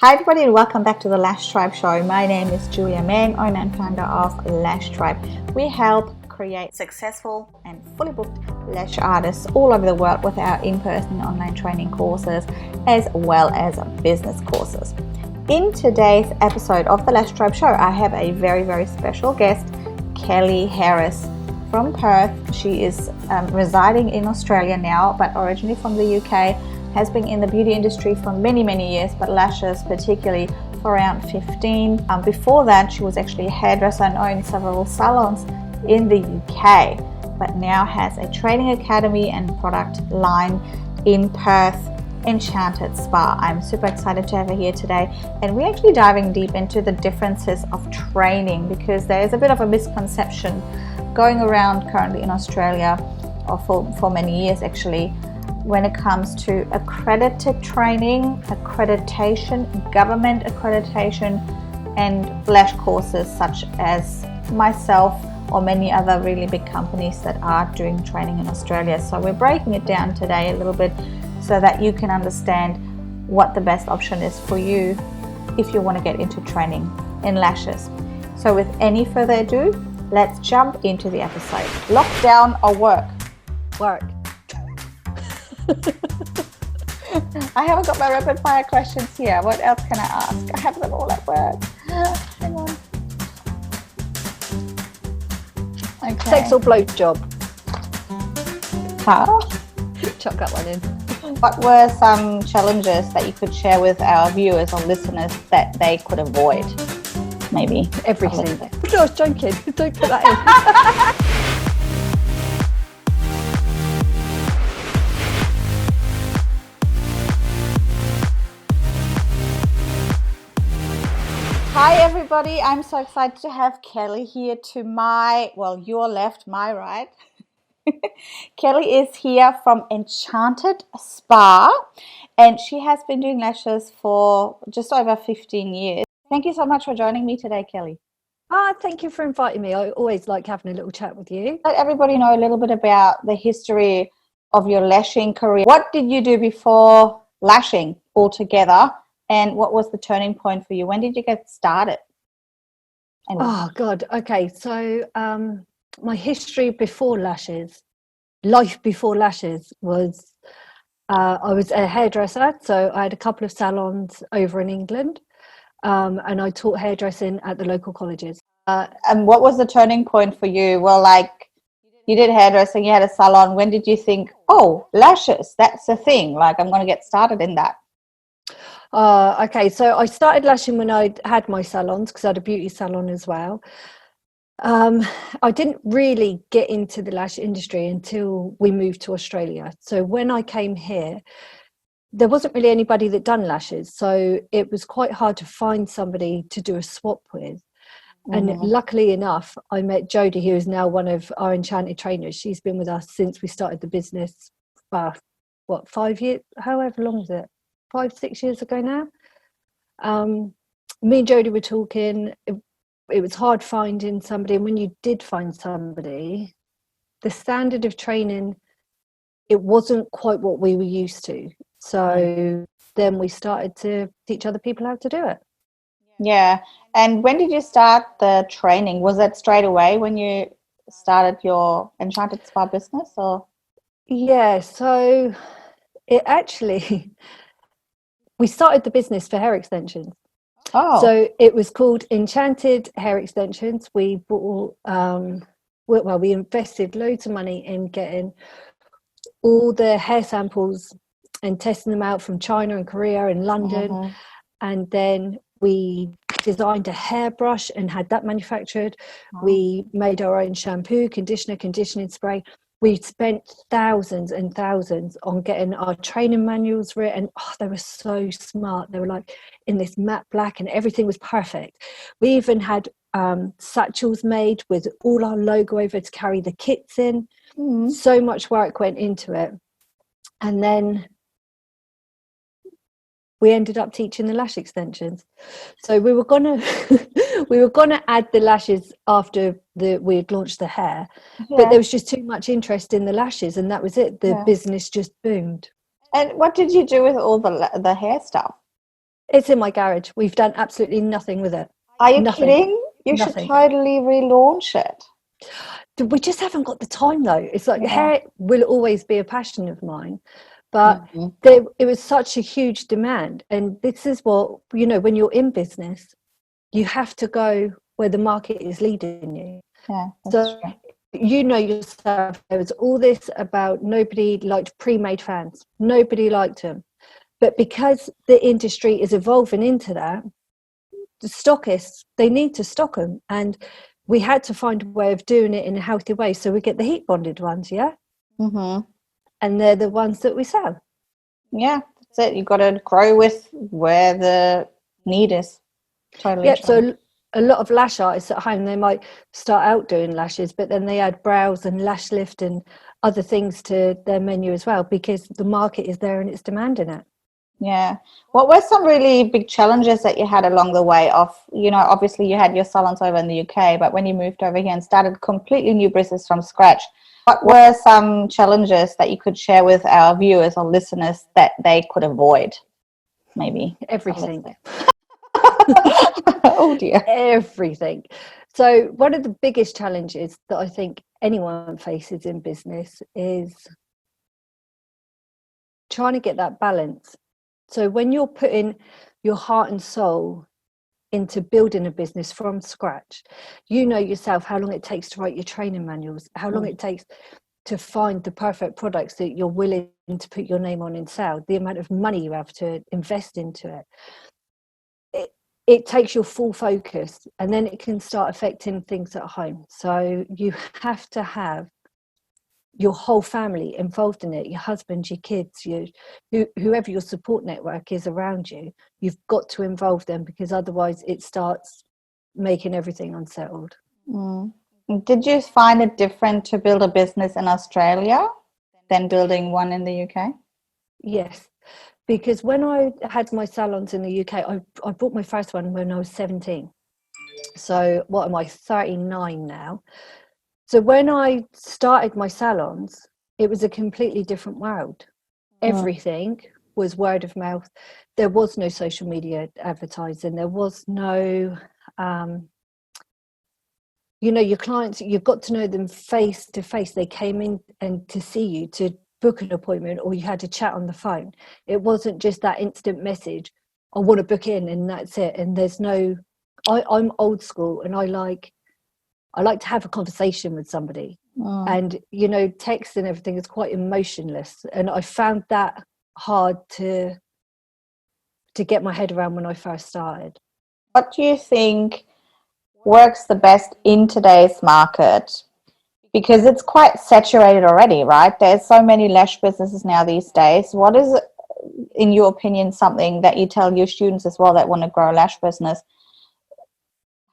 Hi everybody and welcome back to the Lash Tribe Show. My name is Julia Mann, owner and founder of Lash Tribe. We help create successful and fully booked lash artists all over the world with our in-person online training courses as well as business courses. In today's episode of the Lash Tribe Show, I have a very special guest, Kelly Harris from Perth. She is residing in Australia now, but originally from the UK. Has been in the beauty industry for many years, but lashes particularly for around 15. Before that, she was actually a hairdresser and owned several salons in the UK, but now has a training academy and product line in Perth, Enchanted Spa. I'm super excited to have her here today, and we're actually diving deep into the differences of training, because there is a bit of a misconception going around currently in Australia, or for many years actually, when it comes to accredited training, accreditation, government accreditation, and lash courses such as myself or many other really big companies that are doing training in Australia. So we're breaking it down today a little bit so that you can understand what the best option is for you if you want to get into training in lashes. So with any further ado, let's jump into the episode. Lockdown or work? Work. I haven't got my rapid fire questions here. What else can I ask? I have them all at work. Hang on. Okay. Sex or blow job? Huh? Chuck that one in. What were some challenges that you could share with our viewers or listeners that they could avoid? Maybe. Everything. No, I was joking. Don't put that in. Hi everybody, I'm so excited to have Kelly here to your left, my right. Kelly is here from Enchanted Spa, and she has been doing lashes for just over 15 years. Thank you so much for joining me today, Kelly. Thank you for inviting me. I always like having a little chat with you. Let everybody know a little bit about the history of your lashing career. What did you do before lashing altogether? And what was the turning point for you? When did you get started? Oh God. Okay. So my history before lashes, life before lashes was I was a hairdresser. So I had a couple of salons over in England, and I taught hairdressing at the local colleges. And what was the turning point for you? Well, like, you did hairdressing, you had a salon. When did you think, oh, lashes, that's the thing, like I'm going to get started in that? Okay, so I started lashing when I had my salons, because I had a beauty salon as well. I didn't really get into the lash industry until we moved to Australia. So when I came here, there wasn't really anybody that done lashes, so it was quite hard to find somebody to do a swap with. And luckily enough, I met Jodie, who is now one of our Enchanted trainers. She's been with us since we started the business, 5 years, however long is it? 5-6 years ago now. Me and Jodie were talking. It was hard finding somebody, and when you did find somebody, the standard of training, it wasn't quite what we were used to. So then we started to teach other people how to do it. Yeah. And when did you start the training? Was that straight away when you started your Enchanted Spa business, or? Yeah, so it actually we started the business for hair extensions. Oh. So it was called Enchanted Hair Extensions. We bought, we invested loads of money in getting all the hair samples and testing them out from China and Korea and London. And then we designed a hairbrush and had that manufactured. We made our own shampoo, conditioner, conditioning spray. We spent thousands and thousands on getting our training manuals written. Oh, they were so smart. They were like in this matte black, and everything was perfect. We even had satchels made with all our logo over to carry the kits in. So much work went into it. And then we ended up teaching the lash extensions. So we were gonna add the lashes after we had launched the hair, but there was just too much interest in the lashes, and that was it. The business just boomed. And what did you do with all the hair stuff? It's in my garage. We've done absolutely nothing with it. Are you Nothing. kidding? You should Nothing. totally relaunch it. We just haven't got the time though. It's like Yeah. hair will always be a passion of mine, but Mhm. it was such a huge demand. And this is what, you know, when you're in business, you have to go where the market is leading you. Yeah, that's So true. you know yourself, there was all this about nobody liked pre-made fans. Nobody liked them. But because the industry is evolving into that, the stockists, they need to stock them. And we had to find a way of doing it in a healthy way. So we get the heat bonded ones, yeah? Mm-hmm. And they're the ones that we sell. Yeah, that's it. You've got to grow with where the need is. Totally Yep. true. So a lot of lash artists at home, they might start out doing lashes, but then they add brows and lash lift and other things to their menu as well, because the market is there and it's demanding it. Yeah. What were some really big challenges that you had along the way of, you know, obviously you had your salons over in the UK, but when you moved over here and started completely new business from scratch, what were some challenges that you could share with our viewers or listeners that they could avoid? Maybe. Everything. Oh dear. Everything. So one of the biggest challenges that I think anyone faces in business is trying to get that balance. So when you're putting your heart and soul into building a business from scratch, you know yourself how long it takes to write your training manuals, how long it takes to find the perfect products that you're willing to put your name on and sell, the amount of money you have to invest into it. It takes your full focus, and then it can start affecting things at home. So you have to have your whole family involved in it, your husband, your kids, whoever your support network is around you. You've got to involve them, because otherwise it starts making everything unsettled. Did you find it different to build a business in Australia than building one in the UK? Yes, because when I had my salons in the UK, I bought my first one when I was 17. So what am I, 39 now? So when I started my salons, it was a completely different world. Everything was word of mouth. There was no social media advertising. There was no, you know, your clients, you've got to know them face to face. They came in and to see you, to book an appointment, or you had to chat on the phone. It wasn't just that instant message, I want to book in, and that's it. And there's no, I'm old school, and I like to have a conversation with somebody. And, you know, text and everything is quite emotionless. And I found that hard to get my head around when I first started. What do you think works the best in today's market? Because it's quite saturated already, right? There's so many lash businesses now these days. What is, in your opinion, something that you tell your students as well that want to grow a lash business?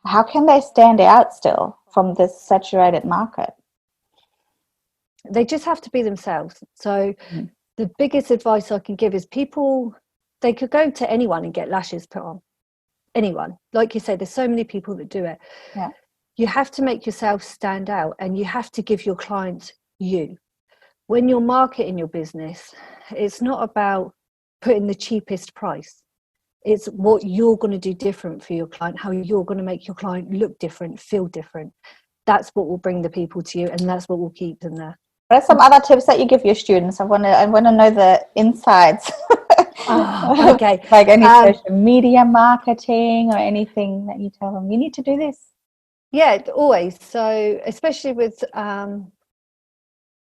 How can they stand out still from this saturated market? They just have to be themselves. So the biggest advice I can give is people, they could go to anyone and get lashes put on. Anyone. Like you said, there's so many people that do it. Yeah. You have to make yourself stand out, and you have to give your clients you. When you're marketing your business, it's not about putting the cheapest price. It's what you're going to do different for your client, how you're going to make your client look different, feel different. That's what will bring the people to you, and that's what will keep them there. What are some other tips that you give your students? I want to know the insights. Oh, okay. Like any social media marketing or anything that you tell them, you need to do this. Yeah, always. So especially with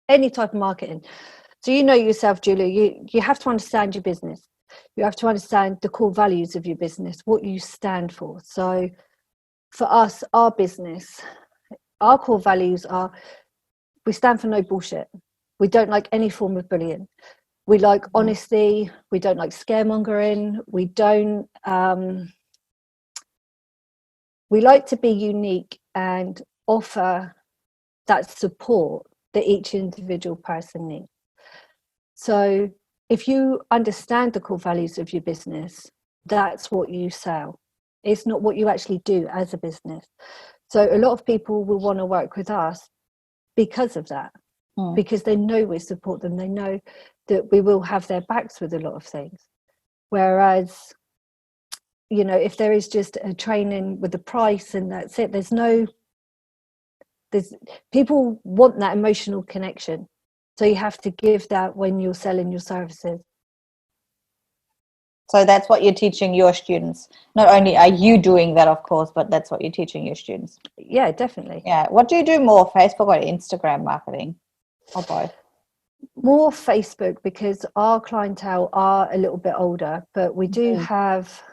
any type of marketing. So you know yourself, Julia, you have to understand your business. You have to understand the core values of your business, what you stand for. So for us, our business, our core values are, we stand for no bullshit. We don't like any form of bullying. We like honesty. We don't like scaremongering. We like to be unique and offer that support that each individual person needs. So if you understand the core values of your business, that's what you sell. It's not what you actually do as a business. So a lot of people will want to work with us because of that, because they know we support them. They know that we will have their backs with a lot of things. Whereas you know, if there is just a training with the price and that's it, there's people want that emotional connection, so you have to give that when you're selling your services. So that's what you're teaching your students. Not only are you doing that, of course, but that's what you're teaching your students. Yeah, definitely. Yeah. What do you do more, Facebook or Instagram marketing, or both? More Facebook, because our clientele are a little bit older, but we do have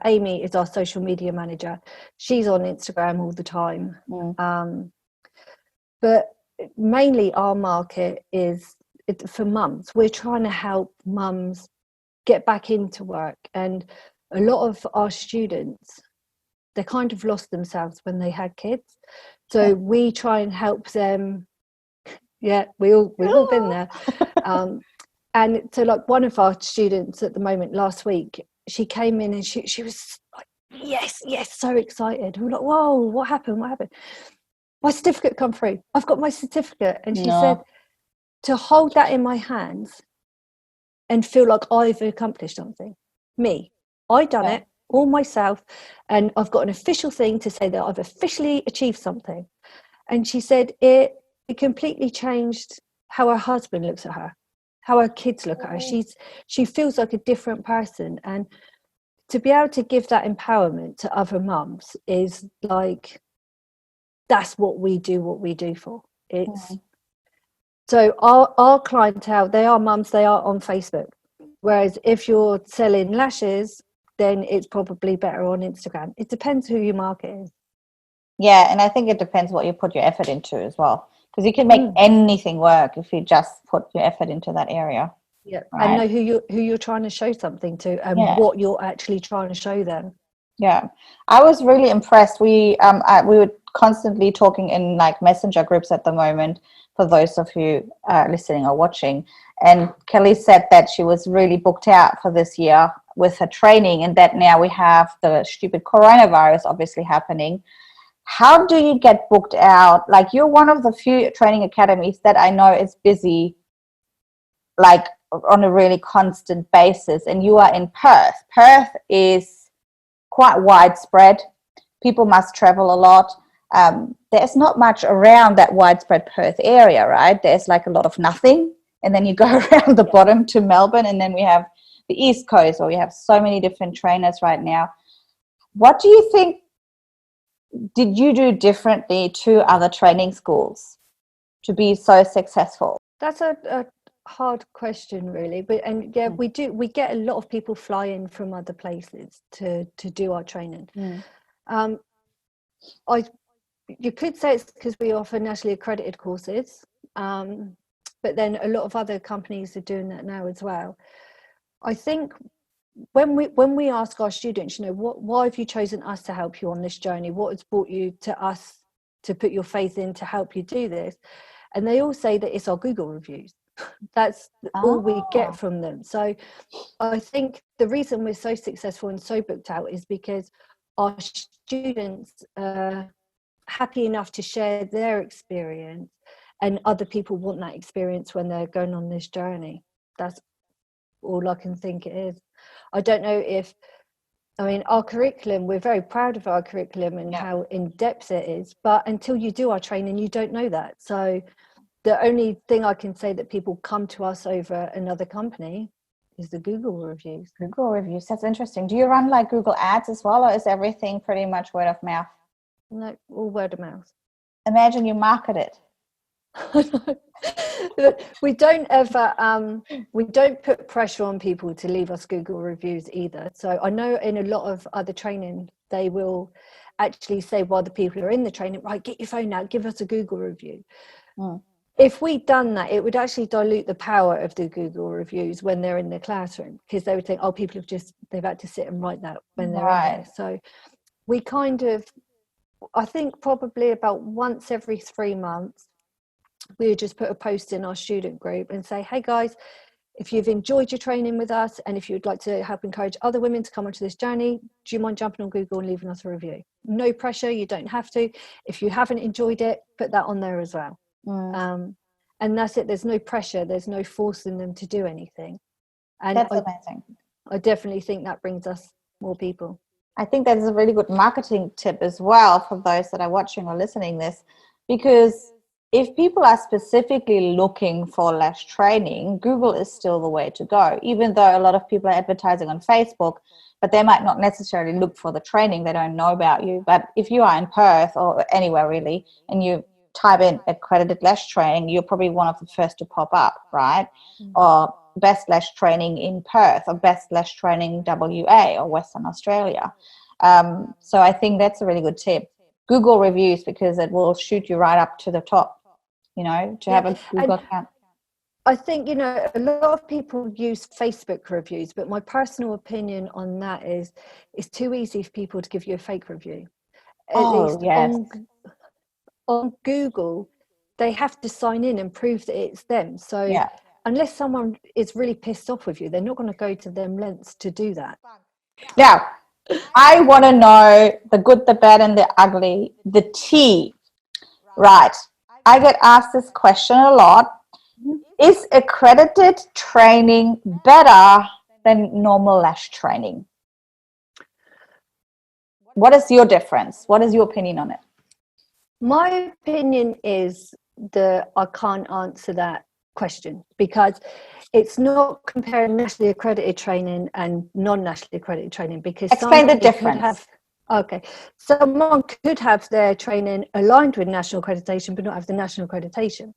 Amy is our social media manager. She's on Instagram all the time. But mainly our market is for mums. We're trying to help mums get back into work, and a lot of our students, they kind of lost themselves when they had kids, so we try and help them. Yeah, we've all been there. And so, like, one of our students at the moment last week, she came in and she was like, yes, so excited. We were like, whoa, what happened? My certificate come through. I've got my certificate. And she said, to hold that in my hands and feel like I've accomplished something. I done it all myself, and I've got an official thing to say that I've officially achieved something. And she said it completely changed how her husband looks at her, how her kids look at her. She feels like a different person. And to be able to give that empowerment to other mums is like, that's what we do for. It's so our clientele, they are mums, they are on Facebook. Whereas if you're selling lashes, then it's probably better on Instagram. It depends who your market is. Yeah, and I think it depends what you put your effort into as well, because you can make anything work if you just put your effort into that area. Yeah, right? And know who you're trying to show something to, and what you're actually trying to show them. Yeah, I was really impressed. We were constantly talking in like messenger groups at the moment, for those of you listening or watching. And Kelly said that she was really booked out for this year with her training, and that now we have the stupid coronavirus obviously happening. How do you get booked out? Like, you're one of the few training academies that I know is busy, like on a really constant basis, and you are in Perth. Perth is quite widespread. People must travel a lot. There's not much around that widespread Perth area, right? There's like a lot of nothing, and then you go around the bottom to Melbourne, and then we have the East Coast, where we have so many different trainers right now. What do you think did you do differently to other training schools to be so successful? That's a hard question, really. But we get a lot of people fly in from other places to do our training. You could say it's because we offer nationally accredited courses, but then a lot of other companies are doing that now as well. I think when we ask our students, you know, why have you chosen us to help you on this journey? What has brought you to us to put your faith in to help you do this? And they all say that it's our Google reviews. That's all we get from them. So I think the reason we're so successful and so booked out is because our students are happy enough to share their experience, and other people want that experience when they're going on this journey. That's all I can think it is. I don't know our curriculum, we're very proud of our curriculum and how in-depth it is, but until you do our training, you don't know that. So the only thing I can say that people come to us over another company is the Google reviews. Google reviews, that's interesting. Do you run like Google ads as well, or is everything pretty much word of mouth? No, all word of mouth. Imagine you market it. We don't ever we don't put pressure on people to leave us Google reviews either. So I know in a lot of other training they will actually say while the people are in the training, right, get your phone out, give us a Google review. If we'd done that, it would actually dilute the power of the Google reviews when they're in the classroom, because they would think, oh, people they've had to sit and write that when they're in there. So we kind of, I think probably about once every 3 months, we would just put a post in our student group and say, hey guys, if you've enjoyed your training with us, and if you'd like to help encourage other women to come onto this journey, do you mind jumping on Google and leaving us a review? No pressure, you don't have to. If you haven't enjoyed it, put that on there as well. And that's it. There's no pressure, there's no forcing them to do anything. And that's amazing. I definitely think that brings us more people. I think that's a really good marketing tip as well for those that are watching or listening this, because if people are specifically looking for lash training, Google is still the way to go, even though a lot of people are advertising on Facebook, but they might not necessarily look for the training. They don't know about you. But if you are in Perth or anywhere really, and you type in accredited lash training, you're probably one of the first to pop up, right? Or best lash training in Perth, or best lash training WA or Western Australia. So I think that's a really good tip. Google reviews, because it will shoot you right up to the top, you know, to have a Google account. I think, you know, a lot of people use Facebook reviews, but my personal opinion on that is it's too easy for people to give you a fake review. At least on Google, they have to sign in and prove that it's them. So unless someone is really pissed off with you, they're not going to go to them lengths to do that. Now, I want to know the good, the bad, and the ugly, the tea. Right. I get asked this question a lot. Is accredited training better than normal lash training? What is your difference? What is your opinion on it? My opinion is that I can't answer that question, because it's not comparing nationally accredited training and non-nationally accredited training, because explain the difference. Someone could have their training aligned with national accreditation but not have the national accreditation.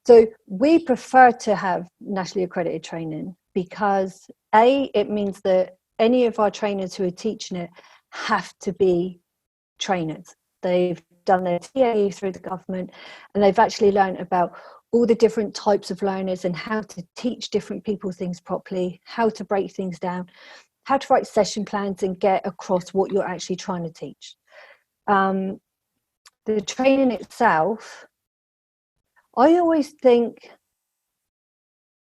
So we prefer to have nationally accredited training because it means that any of our trainers who are teaching it have to be trainers. They've done their TAE through the government, and they've actually learned about all the different types of learners and how to teach different people things properly, how to break things down, how to write session plans and get across what you're actually trying to teach. The training itself, I always think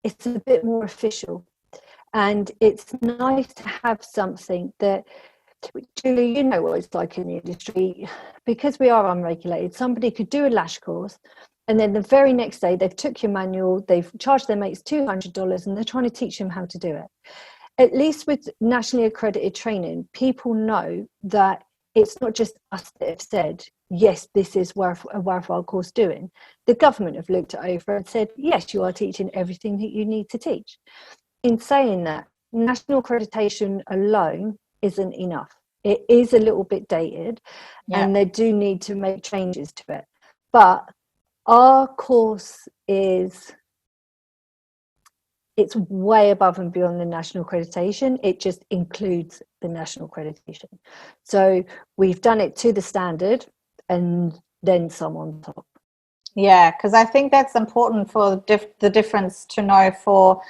it's a bit more official, and it's nice to have something that, Julie, you know what it's like in the industry, because we are unregulated. Somebody could do a lash course, and then the very next day they've took your manual, they've charged their mates $200, and they're trying to teach them how to do it. At least with nationally accredited training, people know that it's not just us that have said, yes, this is a worthwhile course doing. The government have looked it over and said, yes, you are teaching everything that you need to teach. In saying that, national accreditation alone isn't enough. It is a little bit dated, and they do need to make changes to it. But our course it's way above and beyond the national accreditation. It just includes the national accreditation. So we've done it to the standard and then some on top. Yeah, because I think that's important for the difference to know for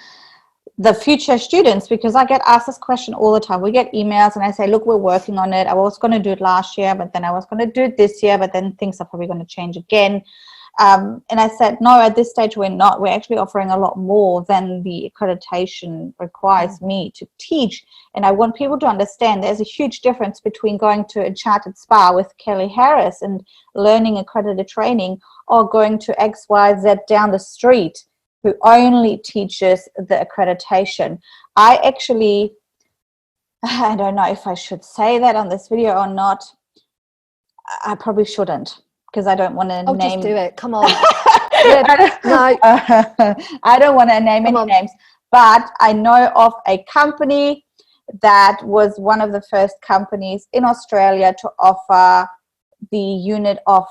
the future students, because I get asked this question all the time. We get emails and I say, look, we're working on it. I was going to do it last year, but then I was going to do it this year, but then things are probably going to change again. And I said, no, at this stage, we're not. We're actually offering a lot more than the accreditation requires me to teach. And I want people to understand there's a huge difference between going to Enchanted Spa with Kelly Harris and learning accredited training, or going to XYZ down the street who only teaches the accreditation. I don't know if I should say that on this video or not. I probably shouldn't, because I don't want to name. Just do it. Come on. No. I don't want to name any names, but I know of a company that was one of the first companies in Australia to offer the unit of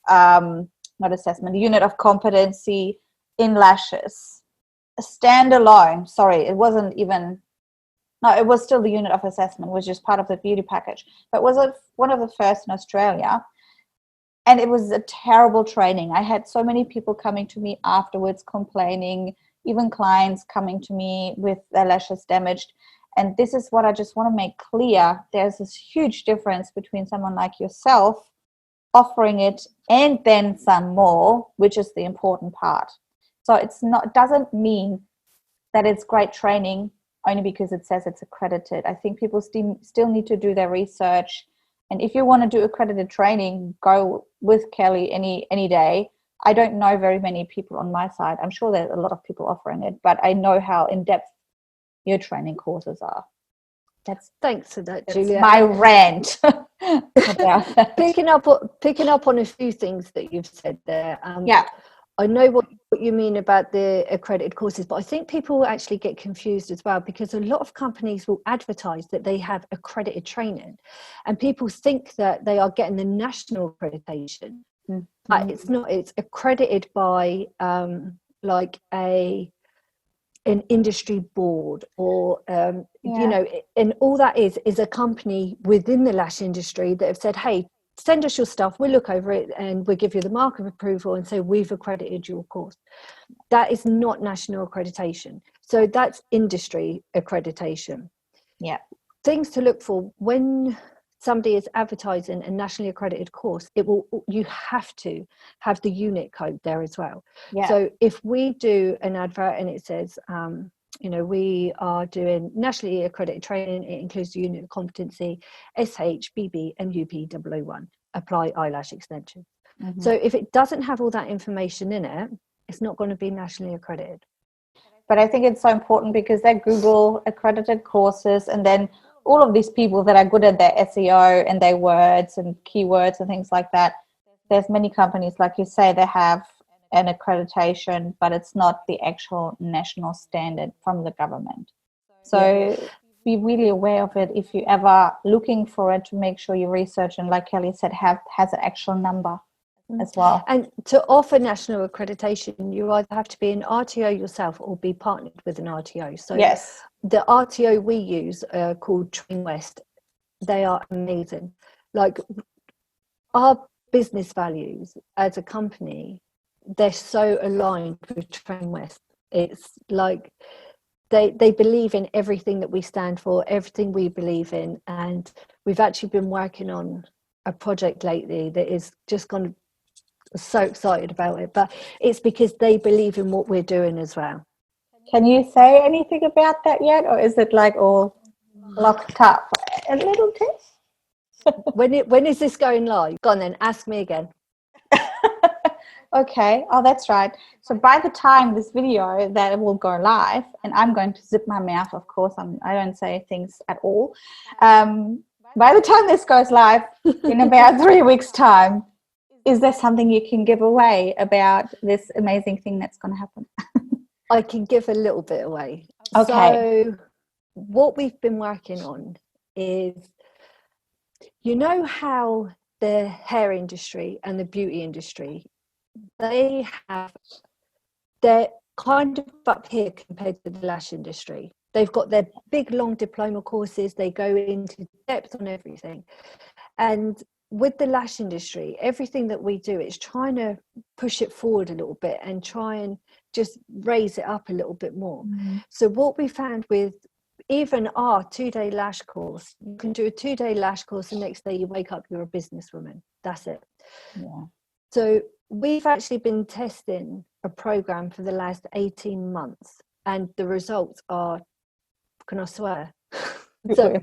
not assessment, the unit of competency in lashes, standalone. Sorry, it wasn't even. No, it was still the unit of assessment, which is part of the beauty package, but was one of the first in Australia. And it was a terrible training. I had so many people coming to me afterwards complaining, even clients coming to me with their lashes damaged. And this is what I just want to make clear. There's this huge difference between someone like yourself offering it and then some more, which is the important part. So it doesn't mean that it's great training only because it says it's accredited. I think people still need to do their research. And if you want to do accredited training, go with Kelly any day. I don't know very many people on my side. I'm sure there's a lot of people offering it, but I know how in-depth your training courses are. Thanks for that, That's Julia. my rant about that. Picking up on a few things that you've said there. Yeah. I know what you mean about the accredited courses, but I think people actually get confused as well, because a lot of companies will advertise that they have accredited training, and people think that they are getting the national accreditation, but it's not. It's accredited by like an industry board, or you know, and all that is a company within the lash industry that have said, hey, send us your stuff, we'll look over it and we'll give you the mark of approval and say we've accredited your course. That is not national accreditation. So that's industry accreditation. Yeah. Things to look for when somebody is advertising a nationally accredited course, you have to have the unit code there as well. Yeah. So if we do an advert and it says, you know, we are doing nationally accredited training, it includes the unit of competency, SH, BB, and UP 001, apply eyelash extension. So if it doesn't have all that information in it, it's not going to be nationally accredited. But I think it's so important, because they Google accredited courses, and then all of these people that are good at their SEO and their words and keywords and things like that, there's many companies, like you say, they have an accreditation, but it's not the actual national standard from the government. So be really aware of it if you're ever looking for it, to make sure you research, and like Kelly said, has an actual number as well. And to offer national accreditation, you either have to be an RTO yourself or be partnered with an RTO. So yes, the RTO we use called Train West, they are amazing. Like, our business values as a company, they're so aligned with Train West. It's like they believe in everything that we stand for, everything we believe in. And we've actually been working on a project lately that is just gone. So excited about it, but it's because they believe in what we're doing as well. Can you say anything about that yet, or is it like all locked up? A little tip. When is this going live? Go on then, ask me again. Okay. Oh, that's right. So by the time this video that will go live, and I'm going to zip my mouth, of course, I don't say things at all. By the time this goes live in about 3 weeks' time, is there something you can give away about this amazing thing that's going to happen? I can give a little bit away. Okay. So what we've been working on is, you know how the hair industry and the beauty industry, they're kind of up here compared to the lash industry. They've got their big long diploma courses, they go into depth on everything. And with the lash industry, everything that we do is trying to push it forward a little bit and try and just raise it up a little bit more. So what we found with even our 2-day lash course, you can do a 2-day lash course, the next day you wake up, you're a businesswoman. That's it. Yeah. So we've actually been testing a program for the last 18 months, and the results are, can I swear? So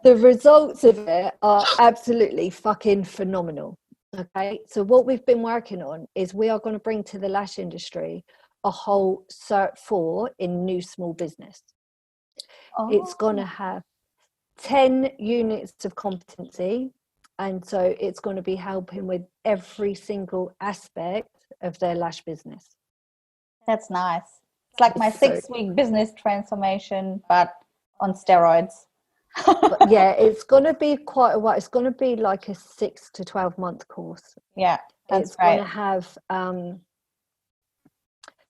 the results of it are absolutely fucking phenomenal. Okay, so what we've been working on is we are going to bring to the lash industry a whole Cert 4 in new small business. It's going to have 10 units of competency, and so it's going to be helping with every single aspect of their lash business. That's nice. It's like my 6-week business transformation, but on steroids. But yeah, it's going to be quite a while. It's going to be like a 6 to 12 month course. Yeah, that's it's great. Going to have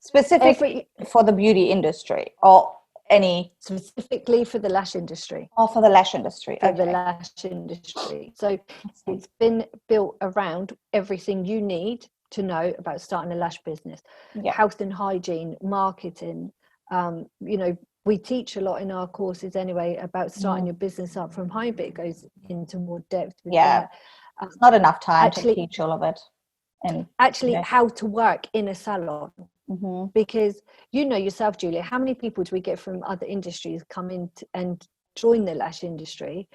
specific for the beauty industry, or any specifically for the lash industry. Oh, for the lash industry. For the lash industry. So it's been built around everything you need to know about starting a lash business. Health and hygiene, marketing. You know, we teach a lot in our courses anyway about starting your business up from home, but it goes into more depth with that. It's not enough time to teach all of it. And how to work in a salon. Because you know yourself, Julia, how many people do we get from other industries come in and join the lash industry?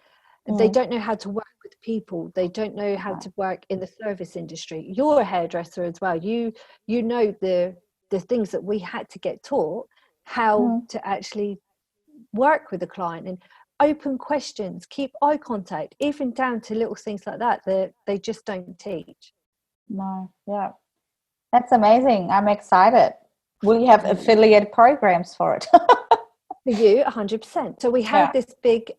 They don't know how to work with people. They don't know how to work in the service industry. You're a hairdresser as well. You know the things that we had to get taught, how to actually work with a client. And open questions, keep eye contact, even down to little things like that they just don't teach. No, yeah. That's amazing. I'm excited. Will you have affiliate programs for it? For you, 100%. So we have Yeah. this big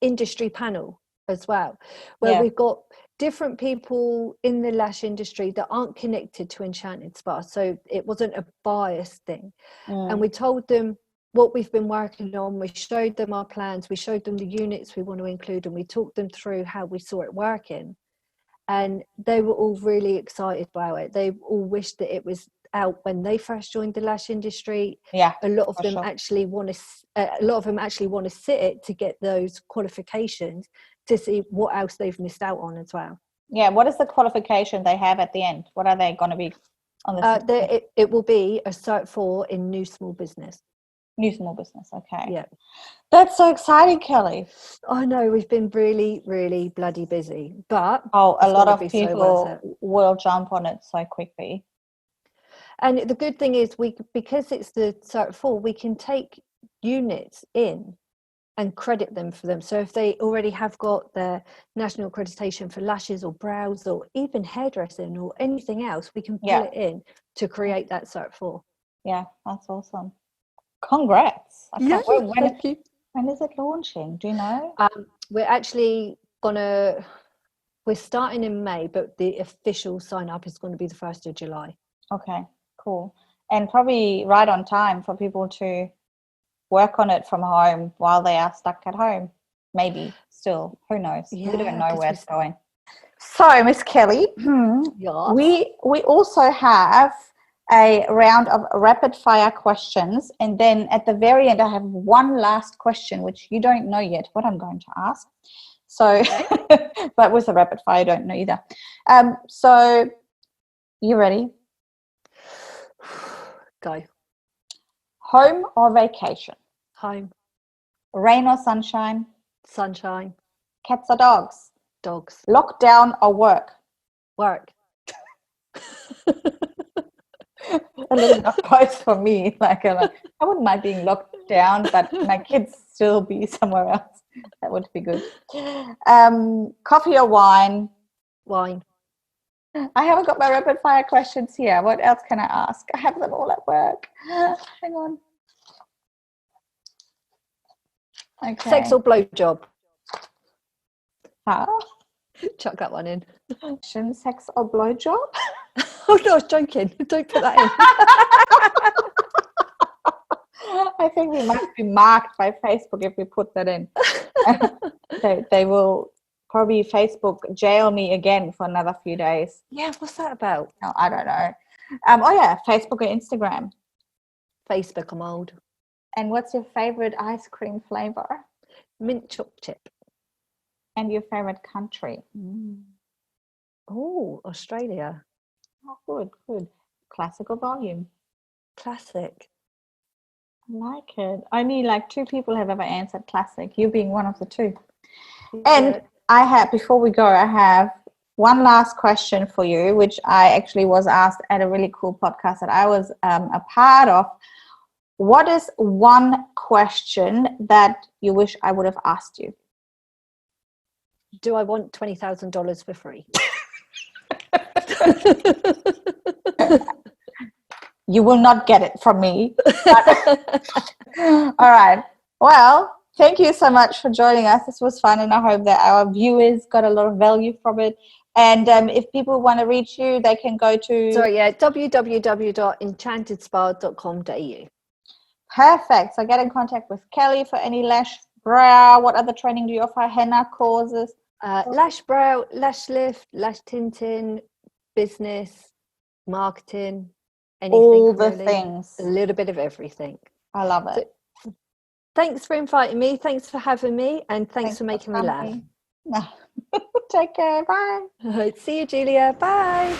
industry panel as well, where we've got different people in the lash industry that aren't connected to Enchanted Spa. So it wasn't a biased thing. And we told them what we've been working on. We showed them our plans. We showed them the units we want to include, and we talked them through how we saw it working. And they were all really excited about it. They all wished that it was out when they first joined the lash industry. Yeah, a lot of them actually want to sit it to get those qualifications to see what else they've missed out on as well. Yeah, what is the qualification they have at the end? What are they going to be on the it will be a Cert 4 in New Small Business. New Small Business, okay. Yeah. That's so exciting, Kelly. I know, we've been really, really bloody busy, but a lot of people will jump on it so quickly. And the good thing is, because it's the Cert 4, we can take units in and credit them for them. So if they already have got their national accreditation for lashes or brows or even hairdressing or anything else, we can pull it in to create that Cert 4. Yeah, that's awesome. Congrats. Thank you. When is it launching? Do you know? We're starting in May, but the official sign up is going to be the 1st of July. Okay, cool. And probably right on time for people to work on it from home while they are stuck at home. Maybe still, who knows? Yeah, we don't know where it's going. So, Miss Kelly, we also have a round of rapid fire questions, and then at the very end I have one last question which you don't know yet what I'm going to ask. So but with a rapid fire I don't know either. So you ready? Go. Home or vacation? Home. Rain or sunshine? Sunshine. Cats or dogs? Dogs. Lockdown or work? Work. A little bit of both for me. I wouldn't mind being locked down, but my kids still be somewhere else. That would be good. Coffee or wine? Wine. I haven't got my rapid fire questions here. What else can I ask? I have them all at work. Hang on. Okay. Sex or blowjob? Huh? Chuck that one in. Sex or blowjob? Oh no, I was joking. Don't put that in. I think we might be marked by Facebook if we put that in. They will probably Facebook jail me again for another few days. Yeah, what's that about? No, I don't know. Facebook or Instagram? Facebook, I'm old. And what's your favorite ice cream flavor? Mint chocolate chip. And your favorite country? Oh, Australia. Oh, good. Classic or volume? Classic. I like it. Only like 2 people have ever answered classic, you being one of the 2. Yeah. And before we go, I have one last question for you, which I actually was asked at a really cool podcast that I was a part of. What is one question that you wish I would have asked you? Do I want $20,000 for free? You will not get it from me. All right. Well, thank you so much for joining us. This was fun, and I hope that our viewers got a lot of value from it. And if people want to reach you, they can go to... www.enchantedSpa.com.au. Perfect. So get in contact with Kelly for any lash, brow. What other training do you offer? Henna courses? Lash brow, lash lift, lash tinting, business, marketing, anything. All the really. things. A little bit of everything. I love it. So, thanks for inviting me. Thanks for having me. And thanks for making me laugh. Take care. Bye. See you, Julia. Bye.